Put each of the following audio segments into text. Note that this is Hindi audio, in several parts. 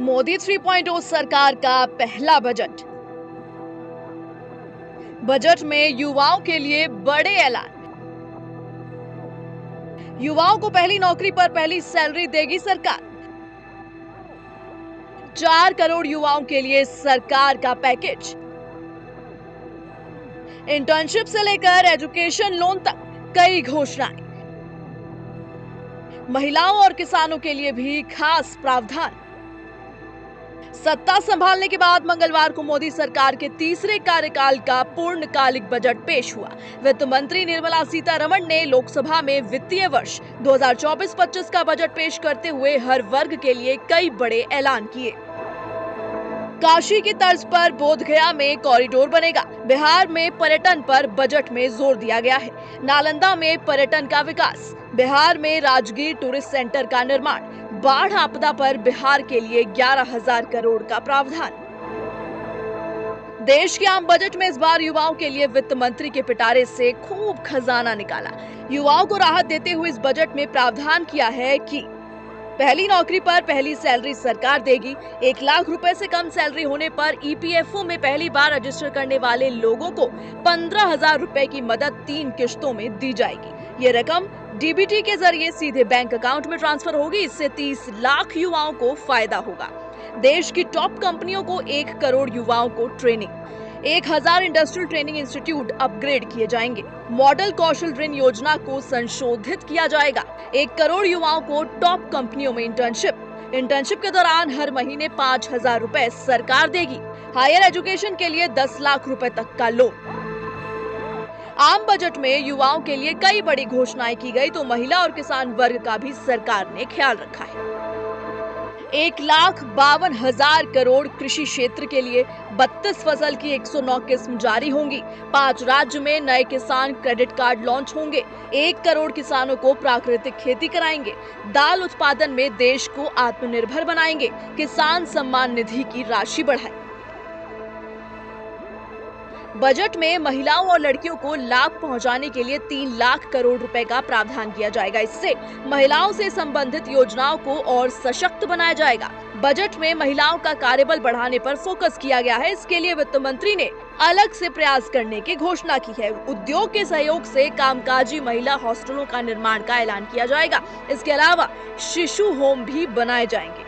मोदी 3.0 सरकार का पहला बजट। बजट में युवाओं के लिए बड़े ऐलान। युवाओं को पहली नौकरी पर पहली सैलरी देगी सरकार। 4 करोड़ युवाओं के लिए सरकार का पैकेज। इंटर्नशिप से लेकर एजुकेशन लोन तक कई घोषणाएं। महिलाओं और किसानों के लिए भी खास प्रावधान। सत्ता संभालने के बाद मंगलवार को मोदी सरकार के तीसरे कार्यकाल का पूर्णकालिक बजट पेश हुआ। वित्त मंत्री निर्मला सीतारमण ने लोकसभा में वित्तीय वर्ष 2024-25 का बजट पेश करते हुए हर वर्ग के लिए कई बड़े ऐलान किए। काशी की तर्ज पर बोधगया में कॉरिडोर बनेगा। बिहार में पर्यटन पर बजट में जोर दिया गया है। नालंदा में पर्यटन का विकास। बिहार में राजगीर टूरिस्ट सेंटर का निर्माण। बाढ़ आपदा पर बिहार के लिए 11,000 करोड़ का प्रावधान। देश के आम बजट में इस बार युवाओं के लिए वित्त मंत्री के पिटारे से खूब खजाना निकाला। युवाओं को राहत देते हुए इस बजट में प्रावधान किया है कि पहली नौकरी पर पहली सैलरी सरकार देगी। 1 लाख रुपए से कम सैलरी होने पर ईपीएफओ में पहली बार रजिस्टर करने वाले लोगों को 15,000 रुपए की मदद 3 किश्तों में दी जाएगी। ये रकम डीबीटी के जरिए सीधे बैंक अकाउंट में ट्रांसफर होगी। इससे 30 लाख युवाओं को फायदा होगा। देश की टॉप कंपनियों को 1 करोड़ युवाओं को training. 1000 industrial training institute upgrade किए जाएंगे। मॉडल कौशल ऋण योजना को संशोधित किया जाएगा। 1 करोड़ युवाओं को टॉप कंपनियों में इंटर्नशिप के दौरान हर महीने 5,000 रुपए सरकार देगी। हायर एजुकेशन के लिए 10 लाख रुपए तक का लोन। आम बजट में युवाओं के लिए कई बड़ी घोषणाएं की गई तो महिला और किसान वर्ग का भी सरकार ने ख्याल रखा है। 1,52,000 करोड़ कृषि क्षेत्र के लिए 32 फसल की 109 किस्म जारी होंगी। 5 राज्य में नए किसान क्रेडिट कार्ड लॉन्च होंगे। 1 करोड़ किसानों को प्राकृतिक खेती कराएंगे। दाल उत्पादन में देश को आत्मनिर्भर बनाएंगे। किसान सम्मान निधि की राशि बढ़ाएं। बजट में महिलाओं और लड़कियों को लाभ पहुंचाने के लिए 3 लाख करोड़ रुपए का प्रावधान किया जाएगा। इससे महिलाओं से संबंधित योजनाओं को और सशक्त बनाया जाएगा। बजट में महिलाओं का कार्यबल बढ़ाने पर फोकस किया गया है। इसके लिए वित्त मंत्री ने अलग से प्रयास करने की घोषणा की है। उद्योग के सहयोग से कामकाजी महिला हॉस्टलों का निर्माण का ऐलान किया जाएगा। इसके अलावा शिशु होम भी बनाए जाएंगे।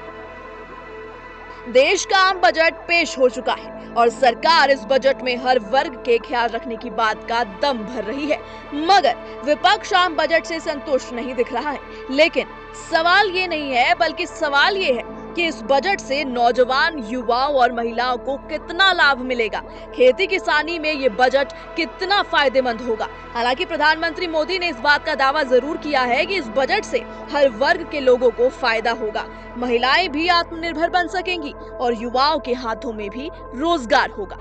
देश का आम बजट पेश हो चुका है और सरकार इस बजट में हर वर्ग के ख्याल रखने की बात का दम भर रही है। मगर विपक्ष आम बजट से संतुष्ट नहीं दिख रहा है। लेकिन सवाल ये नहीं है, बल्कि सवाल ये है कि इस बजट से नौजवान, युवाओं और महिलाओं को कितना लाभ मिलेगा। खेती किसानी में ये बजट कितना फायदेमंद होगा। हालांकि प्रधानमंत्री मोदी ने इस बात का दावा जरूर किया है कि इस बजट से हर वर्ग के लोगों को फायदा होगा। महिलाएं भी आत्मनिर्भर बन सकेंगी और युवाओं के हाथों में भी रोजगार होगा।